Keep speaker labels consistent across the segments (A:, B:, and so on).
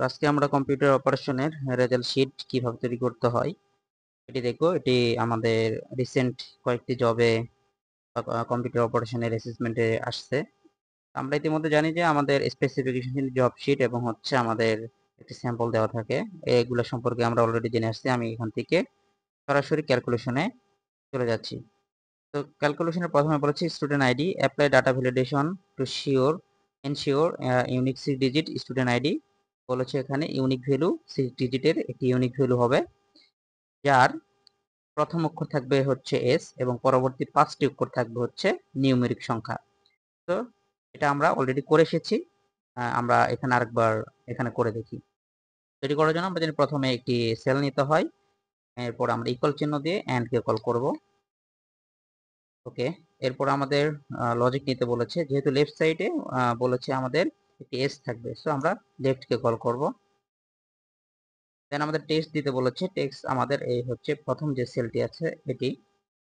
A: আজকে আমরা কম্পিউটার অপারেশনের রেজাল্ট শিট কিভাবে তৈরি করতে হয় এটি দেখব। এটি আমাদের রিসেন্ট কয়েকটি জবে কম্পিউটার অপারেশনের অ্যাসেসমেন্টে আসছে। আমরা ইতিমধ্যে জানি যে আমাদের স্পেসিফিকেশন জব শিট এবং হচ্ছে আমাদের একটি স্যাম্পল দেওয়া থাকে। এগুলো সম্পর্কে আমরা অলরেডি জেনে আসছি। আমি এখান থেকে সরাসরি ক্যালকুলেশনে চলে যাচ্ছি। তো ক্যালকুলেশনের প্রথমে বলেছি student ID, apply data validation to ensure unique 6 digit student ID. বলেছে এখানে ইউনিক ভ্যালু 6 ডিজিটের একটি ইউনিক ভ্যালু হবে, যার প্রথম অক্ষর থাকবে হচ্ছে এস এবং পরবর্তী 5টি অক্ষর থাকবে হচ্ছে নিউমেরিক সংখ্যা। তো এটা আমরা অলরেডি করে এসেছি। আমরা এখানে আরেকবার এখানে করে দেখি। এটি করার জন্য আমরা জানি প্রথমে একটি সেল নিতে হয়, এরপর আমরা ইকুয়াল চিহ্ন দিয়ে এন্ড কে কল করব। ওকে, এরপর আমাদের লজিক নিতে বলেছে, যেহেতু লেফট সাইডে বলেছে আমাদের একটি এস থাকবে, সো আমরা লেফট কে কল করব। দেন আমাদের টেক্সট দিতে বলেছে, টেক্সট আমাদের এই হচ্ছে প্রথম যে সেলটি আছে এটি,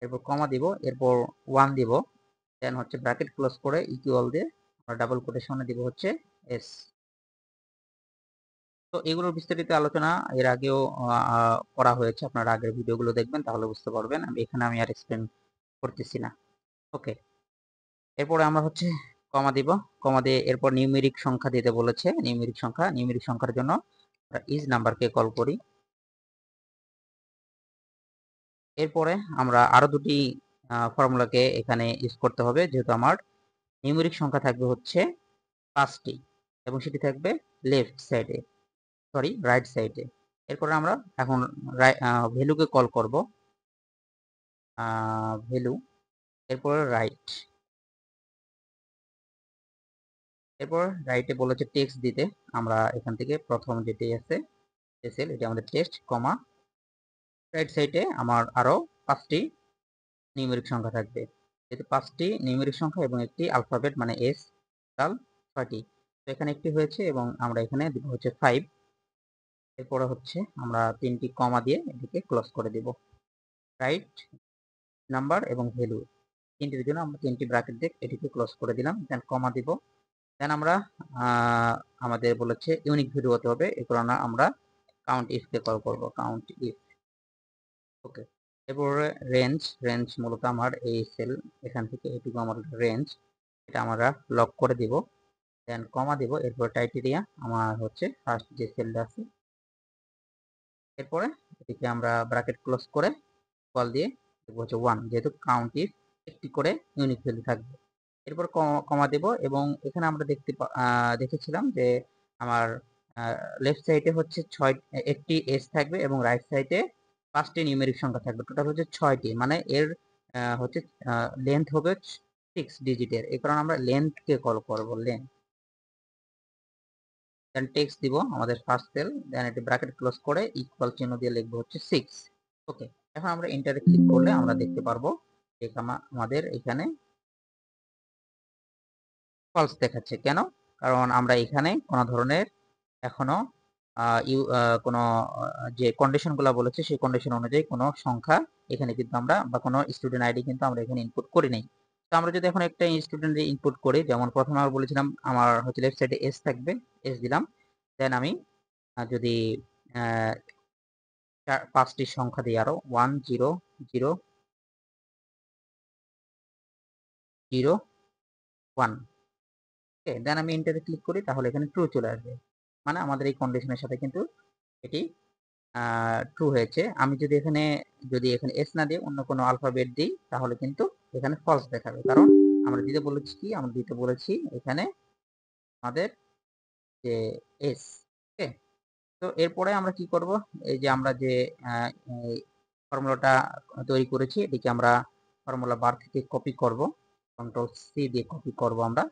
A: এরপর কমা দিব, এরপর 1 দিব, দেন হচ্ছে ব্র্যাকেট ক্লোজ করে ইকুয়াল দিয়ে আমরা ডাবল কোটেশনে দিব হচ্ছে এস। তো এগুলোর বিস্তারিত আলোচনা এর আগেও করা হয়েছে, আপনারা আগের ভিডিওগুলো দেখবেন তাহলে বুঝতে পারবেন। আমি আর এক্সপ্লেন করতেছি না। ওকে, এরপরে আমরা হচ্ছে কমা দিব, কমা দিয়ে এরপর নিউমেরিক সংখ্যা দিতে বলেছে। নিউমেরিক সংখ্যার জন্য আমরা ইজ নাম্বারকে কল করি। এরপরে আমরা আরো দুটি ফর্মুলাকে এখানে ইউজ করতে হবে, যেহেতু আমার নিউমেরিক সংখ্যা থাকবে হচ্ছে 5টি এবং সেটি থাকবে লেফট সাইডে, সরি রাইট সাইডে। এরপরে আমরা এখন ভ্যালুকে কল করব, ভ্যালু, এরপরে রাইট, এরপর রাইটে বলেছে টেক্সট দিতে। আমরা এখান থেকে প্রথম যেটি আছে সেল, এটি আমাদের টেক্সট, কমা রাইট সাইডে আমার আরো 5টি নিউমেরিক সংখ্যা থাকবে, যেহেতু 5টি নিউমেরিক সংখ্যা এবং একটি আলফাবেট মানে এস, টোটাল 6টি। তো এখানে একটি হয়েছে এবং আমরা এখানে দিব হচ্ছে 5। এরপরে হচ্ছে আমরা 3টি কমা দিয়ে এটিকে ক্লোজ করে দিব। রাইট নাম্বার এবং ভ্যালু তিনটির জন্য আমরা 3টি ব্র্যাকেট দিয়ে এটিকে ক্লোজ করে দিলাম, দেন কমা দিব। দেন আমরা আমাদের বলেছে ইউনিক ভ্যালু হতে হবে, এই কারণে আমরা কাউন্ট ইফ কে কল করব, কাউন্ট ইফ। ওকে, এরপরে রেঞ্জ মূলত আমার এই সেল এখান থেকে এটুকু আমার রেঞ্জ, এটা আমরা লক করে দিব, দেন কমা দিব। এরপর টাইটেরিয়া আমার হচ্ছে ফার্স্ট যে সেলটা আছে, এরপরে এটিকে আমরা ব্র্যাকেট ক্লোজ করে কল দিয়ে হচ্ছে 1, যেহেতু কাউন্ট ইফ একটি করে ইউনিক ভ্যালু থাকবে। এরপর কমা দেব এবং এখানে আমরা দেখেছিলাম যে আমার লেফট সাইডে হচ্ছে 1টি এস থাকবে এবং রাইট সাইডে 5টি নিউমেরিক সংখ্যা থাকবে, টোটাল হচ্ছে 6টি, মানে এর হচ্ছে লেন্থ হবে 6 ডিজিটের, এই কারণে আমরা লেন্থকে কল করব, লেন্থ। দেন টেক্সট দিব আমাদের ফার্স্ট সেল, দেন এটি ব্র্যাকেট ক্লোজ করে ইকুয়াল চিহ্ন দিয়ে লিখবো হচ্ছে 6। ওকে, এখন আমরা এন্টারে ক্লিক করলে আমরা দেখতে পারবো যে আমাদের এখানে ফলস দেখাচ্ছে। কেন? কারণ আমরা এখানে কোনো ধরনের এখনো কোনো যে কন্ডিশনগুলো বলেছে সেই কন্ডিশন অনুযায়ী কোনো সংখ্যা এখানে কিন্তু আমরা বা কোনো স্টুডেন্ট আইডি কিন্তু আমরা এখানে ইনপুট করি নাই। তো আমরা যদি এখন একটা স্টুডেন্টের ইনপুট করি, যেমন প্রথমে আমরা বলেছিলাম আমার হচ্ছে লেফট সাইডে এস থাকবে, এস দিলাম। দেন আমি যদি 5টি সংখ্যা দিই আরো 1 0 0 0 1, ওকে, দেন আমি এন্টারে ক্লিক করি, তাহলে এখানে ট্রু চলে আসবে, মানে আমাদের এই কন্ডিশনের সাথে কিন্তু এটি ট্রু হয়েছে। আমি যদি এখানে এস না দিয়ে অন্য কোনো আলফাবেট দিই তাহলে কিন্তু এখানে ফলস দেখাবে, কারণ আমরা দিতে বলেছি এখানে আমাদের যে এস। ওকে, তো এরপরে আমরা কি করব, এই যে আমরা যে ফর্মুলাটা তৈরি করেছি এটিকে আমরা ফর্মুলা বার থেকে কপি করব, কন্ট্রোল সি দিয়ে কপি করব আমরা।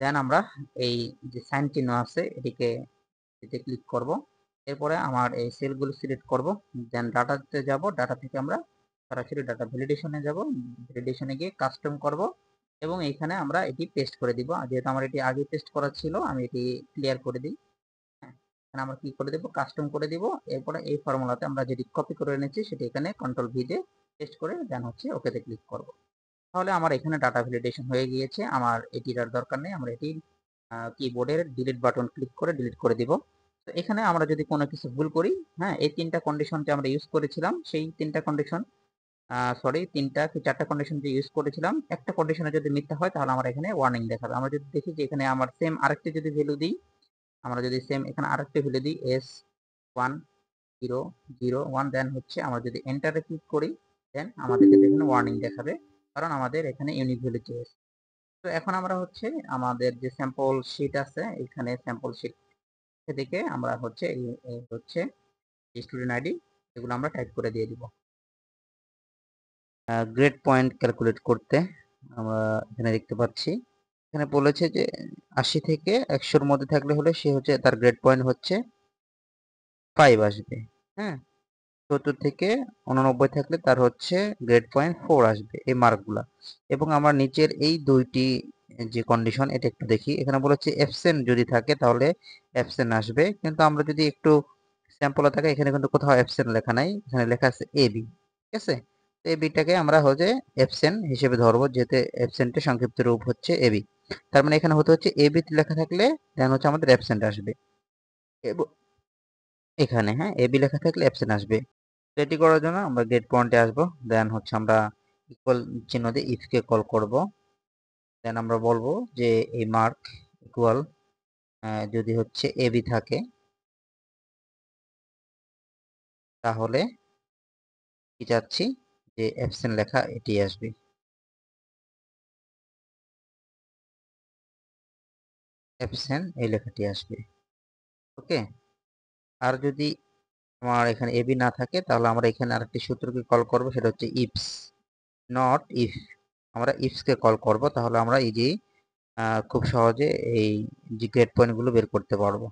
A: দেন আমরা এই যে সাইন চিহ্ন আছে এটিকে ক্লিক করব। এরপরে আমার এই সেলগুলো সিলেক্ট করব, দেন ডাটাতে যাব, ডাটা থেকে আমরা সরাসরি ডাটা ভ্যালিডেশনে যাব, ভ্যালিডেশনে গিয়ে কাস্টম করব এবং এইখানে আমরা এটি পেস্ট করে দিব। যেহেতু আমার এটি আগে পেস্ট করা ছিল আমি এটি ক্লিয়ার করে দিই। হ্যাঁ, এখানে আমরা কি করে দেব, কাস্টম করে দিব। এরপরে এই ফর্মুলাতে আমরা যেটি কপি করে এনেছি সেটি এখানে কন্ট্রোল ভি দিয়ে পেস্ট করে দেন হচ্ছে ওকেতে ক্লিক করব। তাহলে আমার এখানে ডাটা ভ্যালিডেশন হয়ে গিয়েছে, আমার এটির আর দরকার নেই। আমরা এটি কিবোর্ডের ডিলিট বাটন ক্লিক করে ডিলিট করে দিব। তো তো এখানে আমরা যদি কোনো কিছু ভুল করি, হ্যাঁ, এই 3টা কন্ডিশন যে আমরা ইউজ করেছিলাম, সেই 3টা কন্ডিশন সরি 3টা কি 4টা কন্ডিশন যে ইউজ করেছিলাম, একটা কন্ডিশনে যদি মিথ্যা হয় তাহলে আমরা এখানে ওয়ার্নিং দেখাবে। আমরা যদি দেখি যে এখানে আমার সেম আরেকটি যদি ভ্যালু দিই, আমরা যদি সেম এখানে আরেকটি ভ্যালু দিই S1 0 0 1, দেন হচ্ছে আমরা যদি এন্টারে ক্লিক করি, দেন আমাদেরকে এখানে ওয়ার্নিং দেখাবে, কারণ আমাদের এখানে ইউনিক ভ্যালু চেয়েছে। তো এখন আমরা হচ্ছে আমাদের যে স্যাম্পল শিট আছে, এখানে স্যাম্পল শিট থেকে আমরা হচ্ছে এই হচ্ছে স্টুডেন্ট আইডি, এগুলো আমরা টাইপ করে দিয়ে দিব। গ্রেড পয়েন্ট ক্যালকুলেট করতে আমরা এখানে দেখতে পাচ্ছি, এখানে বলেছে যে 80 থেকে 100-র মধ্যে থাকলে হলে সে হচ্ছে তার গ্রেড পয়েন্ট হচ্ছে 5 আসবে। হ্যাঁ, 70 থেকে 89 থাকলে তার হচ্ছে গ্রেড পয়েন্ট 4 আসবে, এই মার্কগুলা। এবং আমার নিচের এই দুইটি যে কন্ডিশন, এটা একটু দেখি। এখানে বলেছে অ্যাবসেন্ট যদি থাকে তাহলে অ্যাবসেন্ট আসবে, কিন্তু আমরা যদি একটু স্যাম্পলে থাকে, এখানে কিন্তু কোথাও অ্যাবসেন্ট লেখা নাই, এখানে লেখা আছে এবি। ঠিক আছে, তো এবিটাকে আমরা হচ্ছে অ্যাবসেন্ট হিসেবে ধরবো, যেহেতু অ্যাবসেন্টের সংক্ষিপ্ত রূপ হচ্ছে এবি। তার মানে এখানে হতে হচ্ছে এবি লেখা থাকলে দেন হচ্ছে আমাদের অ্যাবসেন্ট আসবে, এবং এখানে হ্যাঁ এবি লেখা থাকলে অ্যাবসেন্ট আসবে। এটি করার জন্য আমরা গেট পয়েন্টে আসবো, দেন হচ্ছে আমরা ইকুয়াল চিহ্ন দিয়ে ইফ কে কল করব। দেন আমরা বলবো যে এই মার্ক ইকুয়াল যদি হচ্ছে এবি থাকে, তাহলে কি চাচ্ছি যে অ্যাবসেন্ট লেখা এটি আসবে, অ্যাবসেন্ট এই লেখাটি আসবে। ওকে, আর যদি আমার এখানে এবি না থাকে, তাহলে আমরা এখানে আরেকটি সূত্রকে কল করব, সেটা হচ্ছে ইফস, নট ইফ। আমরা ইফসকে কল করব, তাহলে আমরা ইজি খুব সহজে এই যে গ্রেড পয়েন্টগুলো বের করতে পারবো।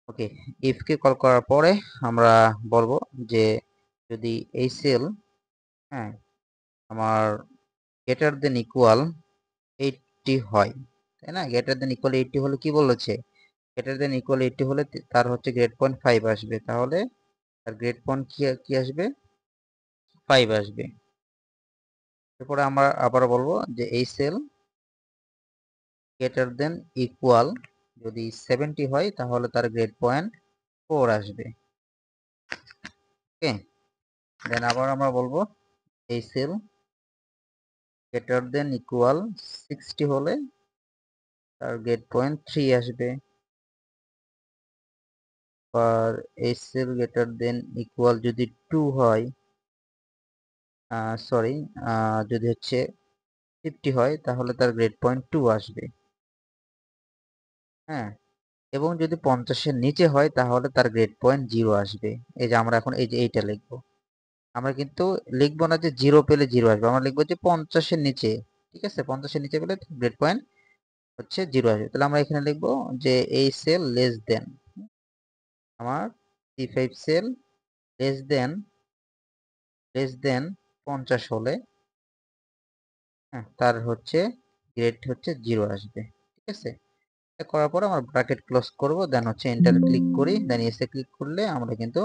A: ওকে, ইফ কে কল করার পরে আমরা বলবো যে যদি এই সেল, হ্যাঁ, আমার গ্রেটার দেন ইকুয়াল 80 হয়, তাই না? গ্রেটার দেন ইকুয়াল 80 হলে কি বলেছে, গ্রেটার দেন ইকুয়াল 80 হলে তার হচ্ছে গ্রেড পয়েন্ট 5 আসবে, তাহলে তার গ্রেড পয়েন্ট কি আসবে, 5 আসবে। এরপরে আমরা আবার বলবো যে এই সেল গ্রেটার দেন ইকুয়াল যদি 70 হয়, তাহলে তার গ্রেড পয়েন্ট 4 আসবে। ওকে, দেন আবার আমরা বলবো এই সেল গ্রেটার দেন ইকুয়াল 60 হলে তার গ্রেড পয়েন্ট 3 আসবে। আর এই সেল গ্রেটার দেন ইকুয়াল যদি 2 হয়, সরি, যদি হচ্ছে 50 হয়, তাহলে তার গ্রেড পয়েন্ট 2 আসবে। হ্যাঁ, এবং যদি 50-এর নিচে হয়, তাহলে তার গ্রেড পয়েন্ট 0 আসবে। এই যে আমরা এখন এই যে এইটা লিখবো, আমরা কিন্তু লিখবো না যে 0 পেলে 0 আসবে, আমরা লিখবো যে 50-এর নিচে। ঠিক আছে, 50-এর নিচে পেলে গ্রেড পয়েন্ট হচ্ছে 0 আসবে। তাহলে আমরা এখানে লিখবো যে এই সেল লেস দেন, আমার C5 সেল লেস দেন 50 হলে, হ্যাঁ, তার হচ্ছে গ্রেড হচ্ছে 0 আসবে। ঠিক আছে, এটা করার পর আমরা ব্র্যাকেট ক্লোজ করব, দেন হচ্ছে এন্টার ক্লিক করি, দেন এসে ক্লিক করলে আমরা কিন্তু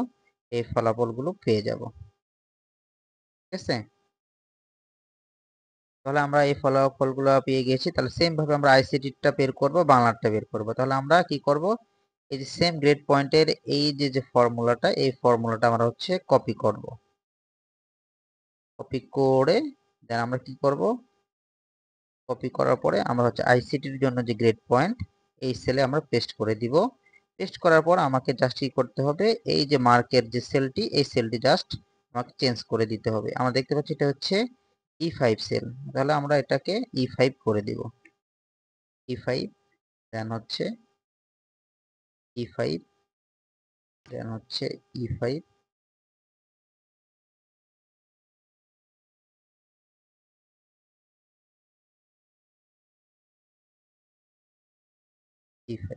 A: এই ফলাফলগুলো পেয়ে যাব। ঠিক আছে, তাহলে আমরা এই ফলাফলগুলো পেয়ে গেছি। তাহলে সেম ভাবে আমরা আইসিটিটা বের করব, বাংলাটা বের করব। তাহলে আমরা কি করব, এই যে সেম গ্রেড পয়েন্টের এই যে ফর্মুলাটা, এই ফর্মুলাটা আমরা হচ্ছে কপি করব। কপি করে দেন আমরা কি করব, কপি করার পরে আমরা হচ্ছে আইসিটির জন্য যে গ্রেড পয়েন্ট, এই সেলে আমরা পেস্ট করে দিব। পেস্ট করার পর আমাকে জাস্ট কি করতে হবে, এই যে মার্কের যে সেলটি, এই সেলটি জাস্ট আমাকে চেঞ্জ করে দিতে হবে। আমরা দেখতে পাচ্ছি এটা হচ্ছে E5 সেল, তাহলে আমরা এটাকে E5 করে দিব। E5 দেন হচ্ছে E5 দেন হচ্ছে E5, E5।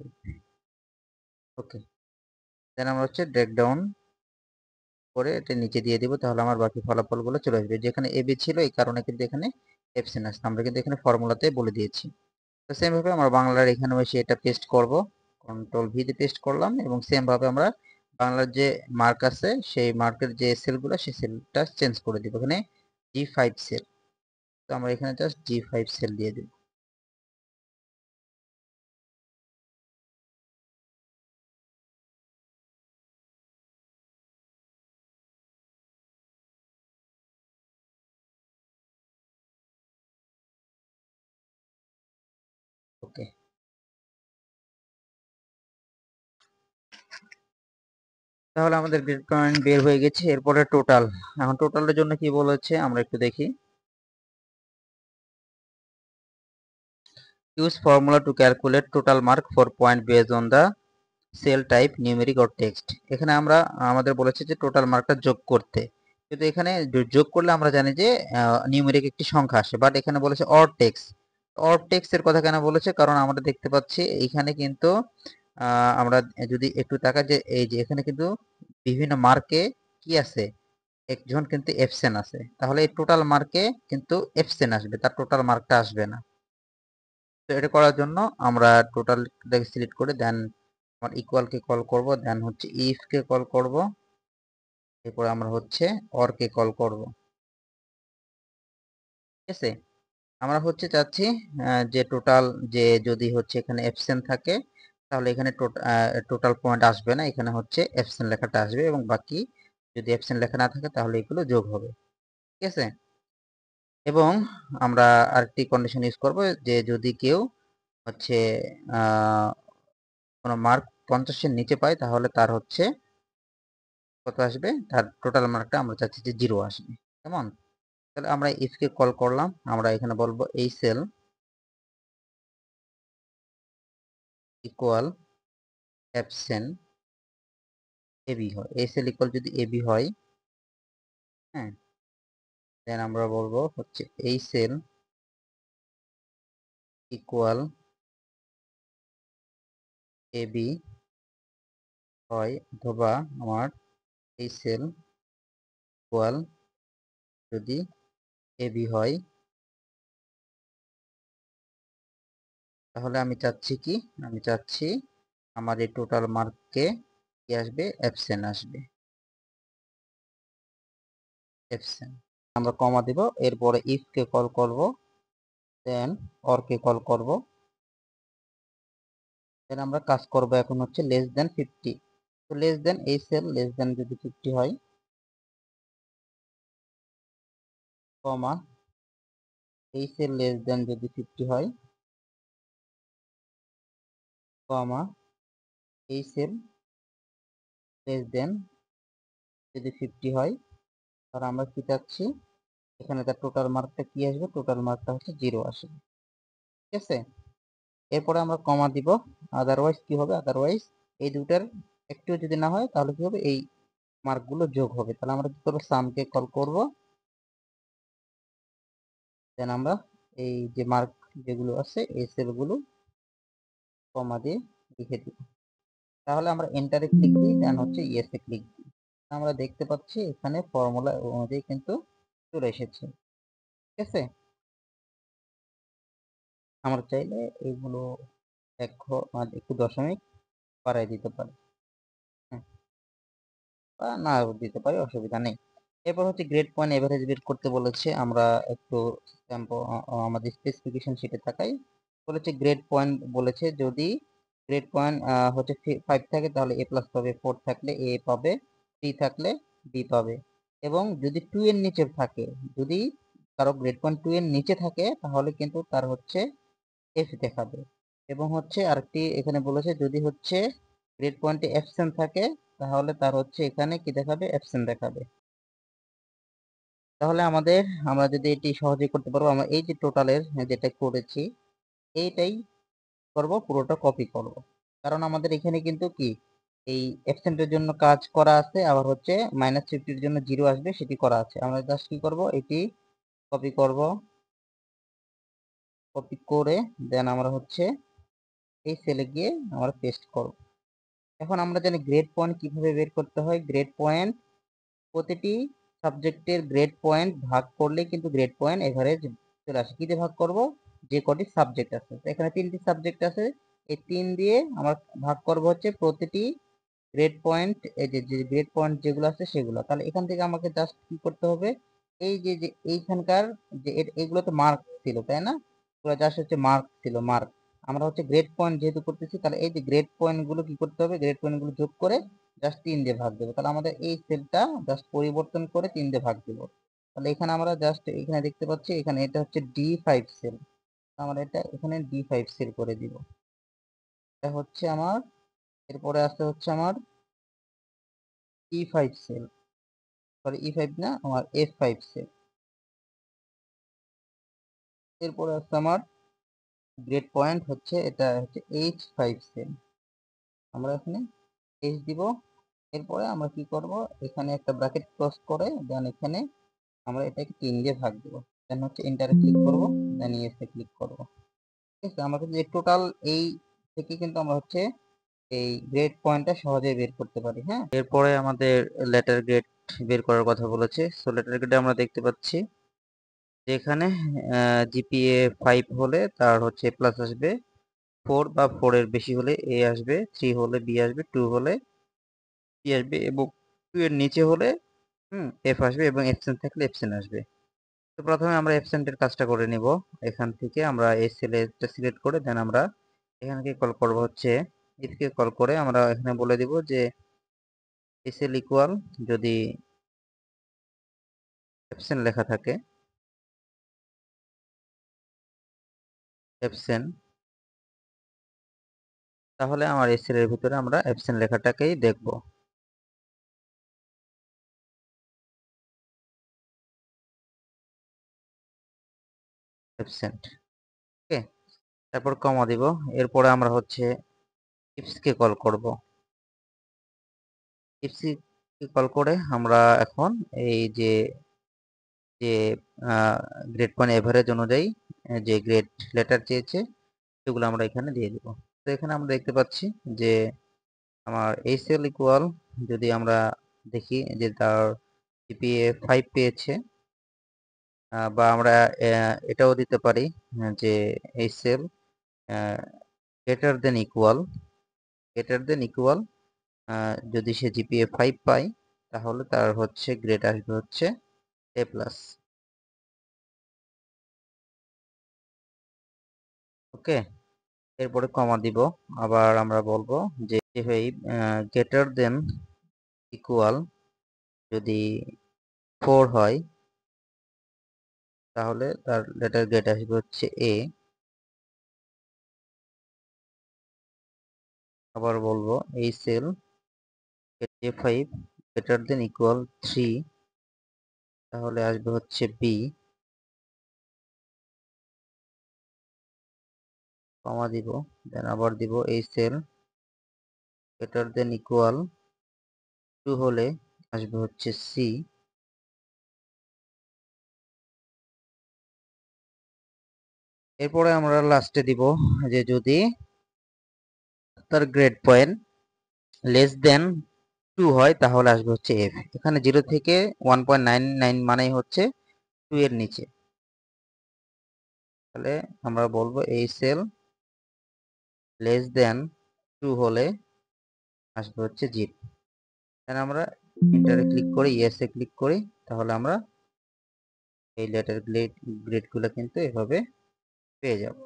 A: ওকে, দেন আমরা হচ্ছে ড্র্যাগ ডাউন করে এটা নিচে দিয়ে দিব, তাহলে আমার বাকি ফলাফলগুলো চলে আসবে। যেখানে এবি ছিল, এই কারণে কিন্তু এখানে অ্যাবসেন্ট আসছে, আমরা কিন্তু এখানে ফর্মুলাতে বলে দিয়েছি। তো সেম ভাবে আমরা বাংলার এখানে এসে এটা পেস্ট করব, কন্ট্রোল ভি দিয়ে পেস্ট করলাম, এবং সেম ভাবে আমরা বাংলার যে মার্ক আছে, সেই মার্কের যে সেলগুলো, সেই সেলটা চেঞ্জ করে দিব, এখানে G5 সেল। তো আমরা এখানে জাস্ট G5 সেল দিয়ে দিব। তাহলে আমাদের গ্রিড পয়েন্ট বের হয়ে গেছে। এরপরে টোটাল, এখন টোটালের জন্য কি বলেছে আমরা একটু দেখি। Use formula to calculate total mark for point based on the cell type numeric or text. এখানে আমরা আমাদের বলেছে যে টোটাল মার্কটা যোগ করতে, কিন্তু এখানে যোগ করলে আমরা জানি যে নিউমেরিক একটি সংখ্যা আসে, বাট এখানে বলেছে অর টেক্সট। অর টেক্সট এর কথা কেন বলেছে, কারণ আমরা দেখতে পাচ্ছি এখানে কিন্তু আমরা যদি একটু তাকাই যে এই যে এখানে কিন্তু বিভিন্ন মার্কে কি আছে, একজন কিন্তু এবসেন্ট আছে, তাহলে এই টোটাল মার্কে কিন্তু এবসেন্ট আসবে, তার টোটাল মার্কটা আসবে না। তো এটা করার জন্য আমরা টোটাল সিলেক্ট করে দেন আমার ইকুয়াল কে কল করব, দেন হচ্ছে ইফ কে কল করব, এরপর আমরা হচ্ছে অর কে কল করব। ঠিক আছে, আমরা হচ্ছে চাচ্ছি যে টোটাল, যে যদি হচ্ছে এখানে অ্যাবসেন্ট থাকে তাহলে এখানে টোটাল পয়েন্ট আসবে না, এখানে হচ্ছে অ্যাবসেন্ট লেখাটা আসবে, এবং বাকি যদি অ্যাবসেন্ট লেখা না থাকে তাহলে এগুলো যোগ হবে। ঠিক আছে, এবং আমরা আরেকটি কন্ডিশন ইউজ করব যে যদি কেউ হচ্ছে কোনো মার্ক 50-এর নিচে পায় তাহলে তার হচ্ছে কত আসবে, তার টোটাল মার্কটা আমরা চাচ্ছি যে 0 আসবে। কেমন? তাহলে আমরা ইফ কে কল করলাম, আমরা এখানে বলবো এই সেল ইকুয়াল অ্যাবসেন্ট এবি হয়, এই সেল ইকুয়াল যদি এবি হয়, হ্যাঁ, দেন আমরা বলবো হচ্ছে এই সেল ইকুয়াল এবি হয়, অথবা আমার এই সেল ইকুয়াল যদি এবি হয়, তাহলে আমি চাচ্ছি কি, আমি চাচ্ছি আমার এই টোটাল মার্ককে কি আসবে, অ্যাবসেন্ট আসবে, অ্যাবসেন্ট। আমরা কমা দিব, এরপরে ইফ কে কল করব, দেন অর কে কল করব, দেন আমরা কাজ করব এখন হচ্ছে লেস দেন 50। তো লেস দেন, এই সেল লেস দেন যদি 50 হয়, কমা এই সেল লেস দেন যদি 50 হয়, কমা এই সেল লেস দেন যদি 50 হয়, আর আমরা কি চাচ্ছি এখানে তার টোটাল মার্কটা কি আসবে, টোটাল মার্কটা হচ্ছে 0 আসবে। ঠিক আছে, এরপরে আমরা কমা দিব, আদারওয়াইজ কি হবে, আদারওয়াইজ এই দুটার একটু যদি না হয় তাহলে কি হবে, এই মার্কগুলো যোগ হবে। তাহলে আমরা কি করবো, সামকে কল করব, দেন আমরা এই যে মার্ক যেগুলো আছে এই সেলগুলো কমা দিয়ে লিখে দিব। তাহলে আমরা এন্টারে ক্লিক দিই, দেন হচ্ছে ইয়েসে ক্লিক দিই, আমরা দেখতে পাচ্ছি এখানে ফর্মুলা অনুযায়ী কিন্তু চলে এসেছে। ঠিক আছে, আমরা চাইলে এইগুলো একটু দশমিক বাড়াই দিতে পারি, হ্যাঁ, বা না দিতে পারি, অসুবিধা নেই। এরপর হচ্ছে গ্রেড পয়েন্ট এভারেজ বের করতে বলেছে, আমরা একটু আমাদের স্পেসিফিকেশন শিটে তাকাই। বলেছে গ্রেড পয়েন্ট, বলেছে যদি গ্রেড পয়েন্ট হচ্ছে 5 থাকে তাহলে এ প্লাস পাবে, 4 থাকলে এ পাবে, 3 থাকলে বি পাবে, এবং যদি 2 এর নিচে থাকে, যদি কারো গ্রেড পয়েন্ট 2 এর নিচে থাকে তাহলে কিন্তু তার হচ্ছে এফ দেখাবে, এবং হচ্ছে আরেকটি এখানে বলেছে যদি হচ্ছে গ্রেড পয়েন্টে অ্যাবসেন্ট থাকে তাহলে তার হচ্ছে এখানে কি দেখাবে, অ্যাবসেন্ট দেখাবে। তাহলে আমরা যদি এটি সহজে করতে পারবো, আমরা এই যে টোটালের যেটা করেছি এইটাই করব, পুরোটা কপি করব, কারণ আমাদের এখানে কিন্তু কি এই অ্যাবসেন্টের জন্য কাজ করা আছে, আবার হচ্ছে -50 এর জন্য 0 আসবে সেটি করা আছে। আমরা জাস্ট কি করব, এটি কপি করব, কপি করে দেন আমরা হচ্ছে এই সেলে গিয়ে আমরা পেস্ট করব। এখন আমরা জানি গ্রেড পয়েন্ট কিভাবে বের করতে হয়, গ্রেড পয়েন্ট প্রতিটি সাবজেক্টের গ্রেড পয়েন্ট ভাগ করলে কিন্তু গ্রেড পয়েন্ট এভারেজ চলে আসে। কি দিয়ে ভাগ করব, যে কটি সাবজেক্ট আছে, এখানে 3টি সাবজেক্ট আছে, এই 3 দিয়ে আমরা ভাগ করব হচ্ছে প্রতিটি গ্রেড পয়েন্ট, এই যে গ্রেড পয়েন্ট যেগুলো আছে সেগুলো। তাহলে এখান থেকে আমাকে জাস্ট কি করতে হবে, এই যে যে এইখানকার যে এগুলো তো মার্ক ছিল তাই না, এগুলো জাস্ট হচ্ছে মার্ক ছিল, মার্ক। আমরা হচ্ছে গ্রেড পয়েন্ট যেহেতু করতেছি, তাহলে এই যে গ্রেড পয়েন্ট গুলো কি করতে হবে, গ্রেড পয়েন্ট গুলো যোগ করে জাস্ট 3 দিয়ে ভাগ দেবো। তাহলে আমাদের এই সেলটা জাস্ট পরিবর্তন করে 3 দিয়ে ভাগ দেবো। তাহলে এখানে আমরা জাস্ট এখানে দেখতে পাচ্ছি এখানে এটা হচ্ছে D5 সেল, আমরা এটা এখানে D5 সেল করে দিব। এটা হচ্ছে আমার, এরপরে আসতে হচ্ছে আমার E5 সেল, সরি E5 না, আমার F5 সেল। এরপরে আছে আমার গ্রেড পয়েন্ট হচ্ছে, এটা হচ্ছে H5 সেল। আমরা এখানে H দিব। এরপরে আমরা কি করব, এখানে একটা ব্র্যাকেট ক্লোজ করে দেন এখানে আমরা এটাকে 3 দিয়ে ভাগ দেব। দেন হচ্ছে এন্টারে ক্লিক করব, দেন ইয়েসে ক্লিক করব। ঠিক আছে, আমাদের যে টোটাল এই থেকে কিন্তু আমরা হচ্ছে এই গ্রেড পয়েন্টটা সহজেই বের করতে পারি। হ্যাঁ, এরপরে আমাদের লেটার গ্রেড বের করার কথা বলেছে। সো লেটার গ্রেডে আমরা দেখতে পাচ্ছি যে এখানে জিপিএ 5 হলে তার হচ্ছে প্লাস আসবে, 4 বা 4 এর বেশি হলে এ আসবে, 3 হলে বি আসবে, 2 হলে সি আসবে, এবং 2 এর নিচে হলে এফ আসবে, এবং এফসেন্ট থাকলে এফসেন্ট আসবে। তো প্রথমে আমরা এফসেন্টের কাজটা করে নিব। এখান থেকে আমরা এই সেলটা সিলেক্ট করে দেন আমরা এখানে কল করব হচ্ছে ইফকে কল করে আমরা এখানে বলে দিব যে এসএল ইকুয়াল, যদি অ্যাবসেন্ট লেখা থাকে, অ্যাবসেন্ট, তাহলে আমার এসএল এর ভিতরে আমরা অ্যাবসেন্ট লেখাটাকেই দেখব। অ্যাবসেন্ট, ওকে। তারপর কমা দিব। এরপরে আমরা হচ্ছে ইফসকে কল করব। ইফসি কল করে আমরা এখন এই যে যে গ্রেড পয়েন্ট এভারেজ অনুযায়ী যে গ্রেড লেটার চেয়েছে সেগুলো আমরা এখানে দিয়ে দিব। তো এখানে আমরা দেখতে পাচ্ছি যে আমার এইচএল ইকুয়াল, যদি আমরা দেখি যে তার জিপিএ 5 পেয়েছে, বা আমরা এটাও দিতে পারি যে HL greater than equal, greater than equal, যদি সে জিপিএ 5 পায় তাহলে তার হচ্ছে গ্রেড আসবে হচ্ছে এ প্লাস। ওকে, এরপরে কমা দিব। আবার আমরা বলবো যে গ্রেটার দেন ইকুয়াল, যদি 4 হয় তাহলে তার লেটার গ্রেড আসবে হচ্ছে এ। আবার বলবো এই সেল এ 5 গ্রেটার দেন ইকুয়াল 3, তাহলে আসবে হচ্ছে বি। কমা দিব, দেন আবার দিব এই সেল গ্রেটার দেন ইকুয়াল 2 হলে আসবে হচ্ছে সি। এরপরে আমরা লাস্টে দিব যে যদি তার গ্রেড পয়েন্ট লেস দেন 2 হয় তাহলে আসবে হচ্ছে এফ। এখানে 0 থেকে 1.99 মানেই হচ্ছে 2 এর নিচে। তাহলে আমরা বলবো এই সেল লেস দেন 2 হলে আসবে হচ্ছে 0। দেন আমরা এন্টারে ক্লিক করি, ইয়েসে ক্লিক করি, তাহলে আমরা এই লেটার গ্রেডগুলো কিন্তু এভাবে পেয়ে যাব।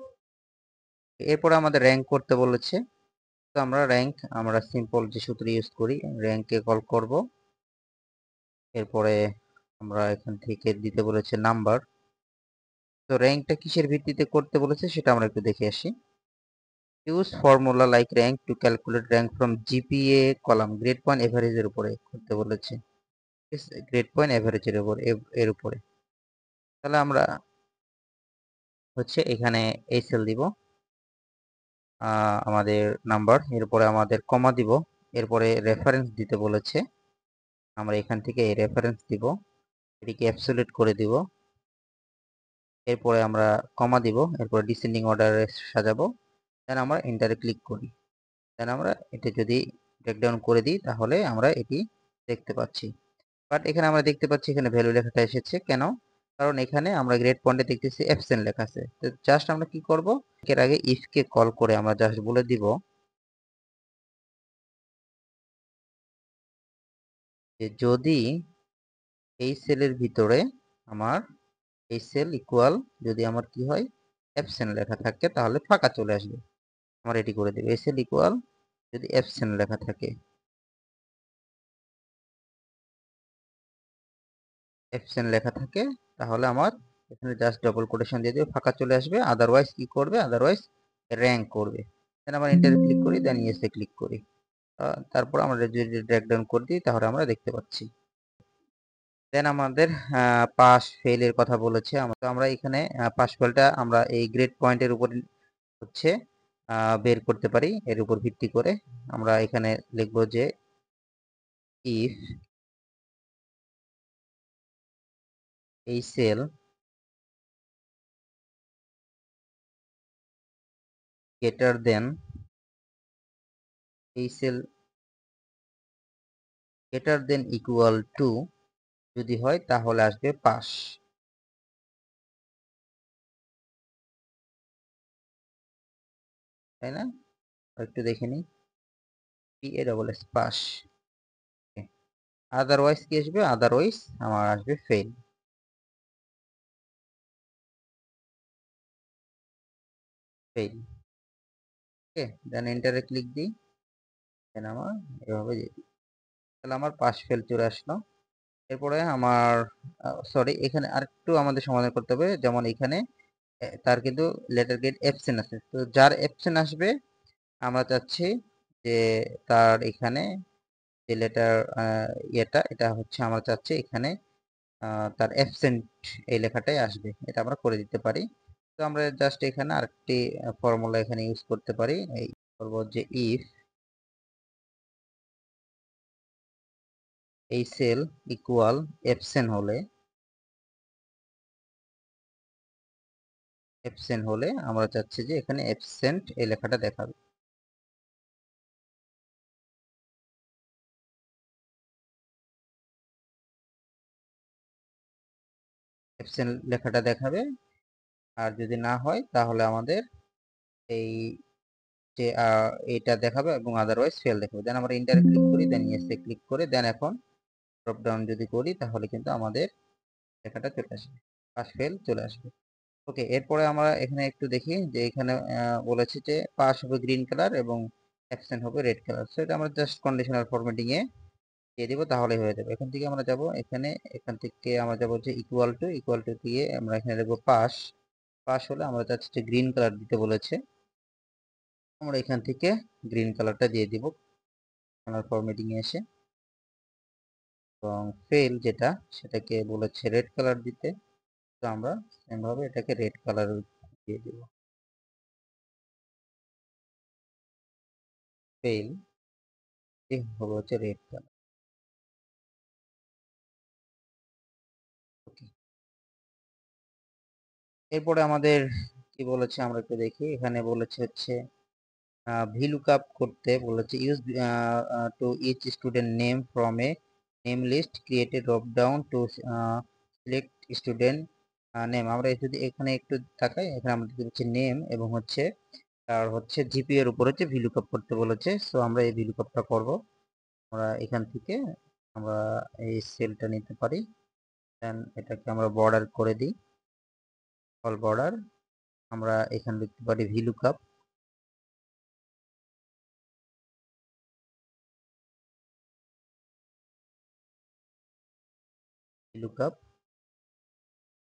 A: এরপরে আমাদের র্যাঙ্ক করতে বলেছে। তো আমরা সিম্পল যে সূত্র ইউজ করি, র্যাঙ্কে কল করব। এরপরে আমরা এখান থেকে দিতে বলেছে নাম্বার। তো র্যাঙ্কটা কিসের ভিত্তিতে করতে বলেছে সেটা আমরা একটু দেখে আসি। Use formula like rank to calculate rank from GPA column, grade point এভারেজের উপরে করতে বলেছে। গ্রেড পয়েন্ট এভারেজের উপর, এর উপরে। তাহলে আমরা হচ্ছে এখানে এই সেল দিব আমাদের নাম্বার, এরপরে আমাদের কমা দিব, এরপরে রেফারেন্স দিতে বলেছে। আমরা এখান থেকে এই রেফারেন্স দিব, এটিকে অ্যাবসলিউট করে দিব। এরপরে আমরা কমা দিব, এরপরে ডিসেন্ডিং অর্ডারে সাজাবো। দেন আমরা এন্টারে ক্লিক করি। দেন আমরা এটা যদি ব্রেকডাউন করে দিই তাহলে আমরা এটি দেখতে পাচ্ছি। বাট এখানে আমরা দেখতে পাচ্ছি এখানে ভ্যালু লেখাটা এসেছে কেন? কারণ এখানে আমরা গ্রেড পয়েন্টে দেখতেছি অ্যাবসেন্ট লেখা আছে। তো জাস্ট আমরা কি করব, এর আগে ইফ কে কল করে আমরা জাস্ট বলে দিব যে যদি এই সেলের ভিতরে আমার এই সেল ইকুয়াল, যদি আমার কি হয় অ্যাবসেন্ট লেখা থাকে তাহলে ফাঁকা চলে আসবে। আমরা এটি করে দেব, এই সেল ইকুয়াল যদি অ্যাবসেন্ট লেখা থাকে, অ্যাবসেন্ট লেখা থাকে তাহলে আমার এখানে জাস্ট ডবল কোটেশন দিয়ে দেবে, ফাঁকা চলে আসবে। আদারওয়াইজ কি করবে, আদারওয়াইজ র্যাঙ্ক করবে। দেন আবার এন্টারে ক্লিক করি, দেন ইয়েসে ক্লিক করি। তারপর আমরা যদি ড্র্যাগ ডাউন করে দিই তাহলে আমরা দেখতে পাচ্ছি। দেন আমাদের পাস ফেল এর কথা বলেছে। আমরা এখানে পাস ফেলটা আমরা এই গ্রেড পয়েন্টের উপর হচ্ছে বের করতে পারি। এর উপর ভিত্তি করে আমরা এখানে লিখব যে ইফ এই সেল গ্রেটার দেন এই sell greater than equal to যদি হয় তাহলে আসবে পাস, তাই না? একটু দেখে নিই, P A double S pass. Otherwise কি আসবে? আদারওয়াইজ আমার আসবে ফেল। ফেল। ওকে, দেন এন্টারে ক্লিক দিই, দেন আমার এভাবে দিয়ে দিই। তাহলে আমার পাস ফেল চলে আসলো। এরপরে আমার সরি, এখানে আরেকটু আমাদের সমাধান করতে হবে। যেমন এখানে তার কিন্তু লেটার গ্রেড অ্যাবসেন্ট আছে, তো যার অ্যাবসেন্ট আসবে আমরা চাচ্ছি যে তার এখানে যে লেটার এটা হচ্ছে আমরা চাচ্ছি এখানে তার অ্যাবসেন্ট এই লেখাটাই আসবে। এটা আমরা করে দিতে পারি। তো আমরা জাস্ট এখানে আরেকটি ফর্মুলা এখানে ইউজ করতে পারি। এই করব যে ইফ এই সেল ইকুয়াল অ্যাবসেন্ট হলে আমরা চাচ্ছি যে এখানে অ্যাবসেন্ট এই লেখাটা দেখাবে। অ্যাবসেন্ট লেখাটা দেখাবে, আর যদি না হয় তাহলে আমাদের এই যে এটা দেখাবে এবং আদারওয়াইজ ফেল দেখাবে। দেন আমরা ইন্টার ক্লিক করি, দেন ইয়েসে ক্লিক করে দেন এখন ড্রপ ডাউন যদি করি তাহলে কিন্তু আমাদের লেখাটা চলে আসবে, পাস ফেল চলে আসবে। ওকে, এরপরে আমরা এখানে একটু দেখি যে এখানে বলেছে যে পাস হবে গ্রিন কালার এবং অ্যাবসেন্ট হবে রেড কালার। সো এটা আমরা জাস্ট কন্ডিশনাল ফরম্যাটিং এ দিয়ে দিব, তাহলে হয়ে যাবে। এখান থেকে আমরা যাব এখান থেকে আমরা যাব যে ইকুয়াল টু দিয়ে আমরা এখানে লিখব পাস। পাস হলে আমরা চাচ্ছি যে গ্রিন কালার দিতে বলেছে, আমরা এখান থেকে গ্রিন কালারটা দিয়ে দিব ফরম্যাটিং এ এসে। এবং ফেল যেটা সেটাকে বলেছে রেড কালার দিতে, তো আমরা সেম ভাবে এটাকে রেড কালার দিয়ে দিব। ফেল হবে হচ্ছে রেড কালার। ওকে, এরপরে আমাদের কি বলেছে আমরা একটু দেখি। এখানে বলেছে হচ্ছে VLOOKUP করতে বলেছে, use to each student name from a name list, create a drop down to select student name. আমরা যদি এখানে একটু তাকাই, এখানে আমরা দেখতে পাচ্ছি নেম এবং হচ্ছে আর হচ্ছে জিপি এর উপর হচ্ছে VLOOKUP করতে বলেছে। সো আমরা এই VLOOKUPটা করব। আমরা এখান থেকে আমরা এই সেলটা নিতে পারি, দেন এটাকে আমরা বর্ডার করে দিই, অল বর্ডার। আমরা এখানে লিখতে পারি VLOOKUP। VLOOKUP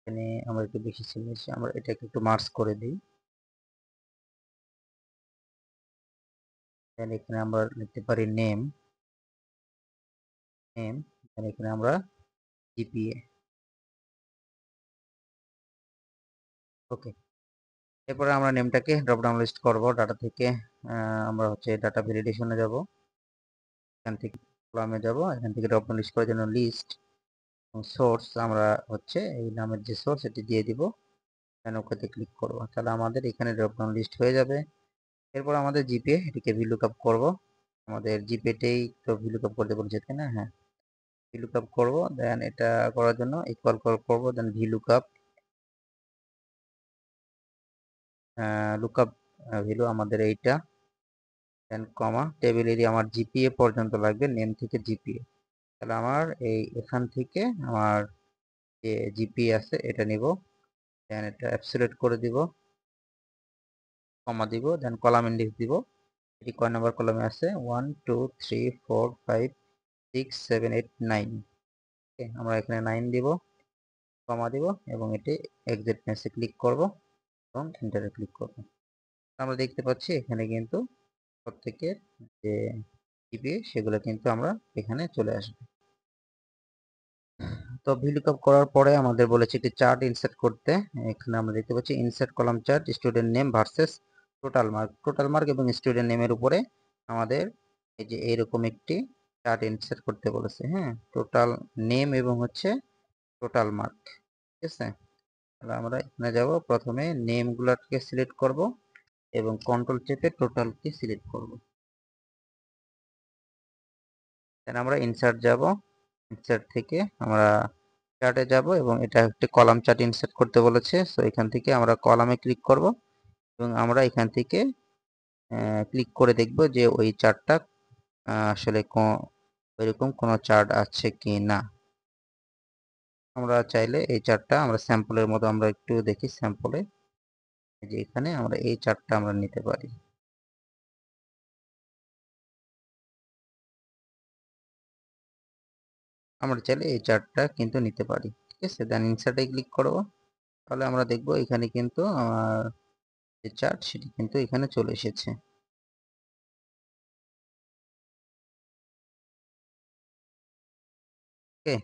A: এখানে আমরা একটু বেশি চিনেছি, আমরা এটাকে একটু মার্জ করে দিই। দেন এখানে আমরা লিখতে পারি নেম, দেন এখানে আমরা জিপিএ। ওকে, এরপরে আমরা নেমটাকে ড্রপ ডাউন লিস্ট করব ডাটা থেকে। আমরা হচ্ছে ডাটা ভ্যালিডেশনে যাব, এখান থেকে কলামে যাব, এখান থেকে ড্রপ ডাউন লিস্ট করার জন্য লিস্ট এবং সোর্স আমরা হচ্ছে এই নামের যে সোর্স এটি দিয়ে দিব। দেন ওকেতে ক্লিক করব, তাহলে আমাদের এখানে ড্রপ ডাউন লিস্ট হয়ে যাবে। এরপর আমাদের জিপিএ এটিকে VLOOKUP করব। আমাদের জিপিএটাই তো VLOOKUP করতে বলছে, তাই না? হ্যাঁ, VLOOKUP করব। দেন এটা করার জন্য ইকুয়াল করব, দেন VLOOKUP লুকআপ ভ্যালু আমাদের এইটা, দেন কমা টেবিল এরিয়া আমার জিপিএ পর্যন্ত লাগবে, নেম থেকে জিপিএ। তাহলে আমার এখান থেকে আমার যে জিপিএ আছে এটা নিব, দেন এটা অ্যাবসলিউট করে দিব, কমা দিব, দেন কলাম ইন্ডেক্স দিব। এটি কয় নাম্বার কলামে আছে? 1 2 3 4 5 6 7 8 9। আমরা এখানে 9 দিব, কমা দিব এবং এটি এক্সিট মেসে ক্লিক করব এবং এন্টারে ক্লিক করব। আমরা দেখতে পাচ্ছি এখানে কিন্তু প্রত্যেকের যে টিপে সেগুলো কিন্তু আমরা এখানে চলে আসবে। তো ভিলুকআপ করার পরে আমাদের বলেছে একটি চার্ট ইনসার্ট করতে। এখানে আমরা দেখতে পাচ্ছি insert column chart student name versus total mark এবং স্টুডেন্ট নেমের উপরে আমাদের এই যে এইরকম একটি চার্ট ইনসার্ট করতে বলেছে। হ্যাঁ, টোটাল নেম এবং হচ্ছে টোটাল মার্ক। ঠিক আছে, তাহলে আমরা এখানে যাব, প্রথমে নেমগুলোকে সিলেক্ট করব এবং কন্ট্রোল চেপে টোটালকে সিলেক্ট করব। দেন আমরা ইনসার্ট যাব, ইনসার্ট থেকে আমরা চার্টে যাব এবং এটা একটি কলাম চার্ট ইনসার্ট করতে বলেছে। সো এখান থেকে আমরা কলামে ক্লিক করব এবং আমরা এখান থেকে ক্লিক করে দেখব যে ওই চার্টটা আসলে ওইরকম কোনো চার্ট আছে কি না। আমরা চাইলে এই চার্টটা আমরা স্যাম্পলের মতো আমরা একটু দেখি, স্যাম্পলে যে এখানে আমরা এই চার্টটা আমরা নিতে পারি। আমরা চাইলে এই চার্টটা কিন্তু নিতে পারি। ঠিক আছে, দেন ইনসার্টে ক্লিক করব, তাহলে আমরা দেখব এখানে কিন্তু আমার যে চার্ট সেটি কিন্তু এখানে চলে এসেছে। ওকে,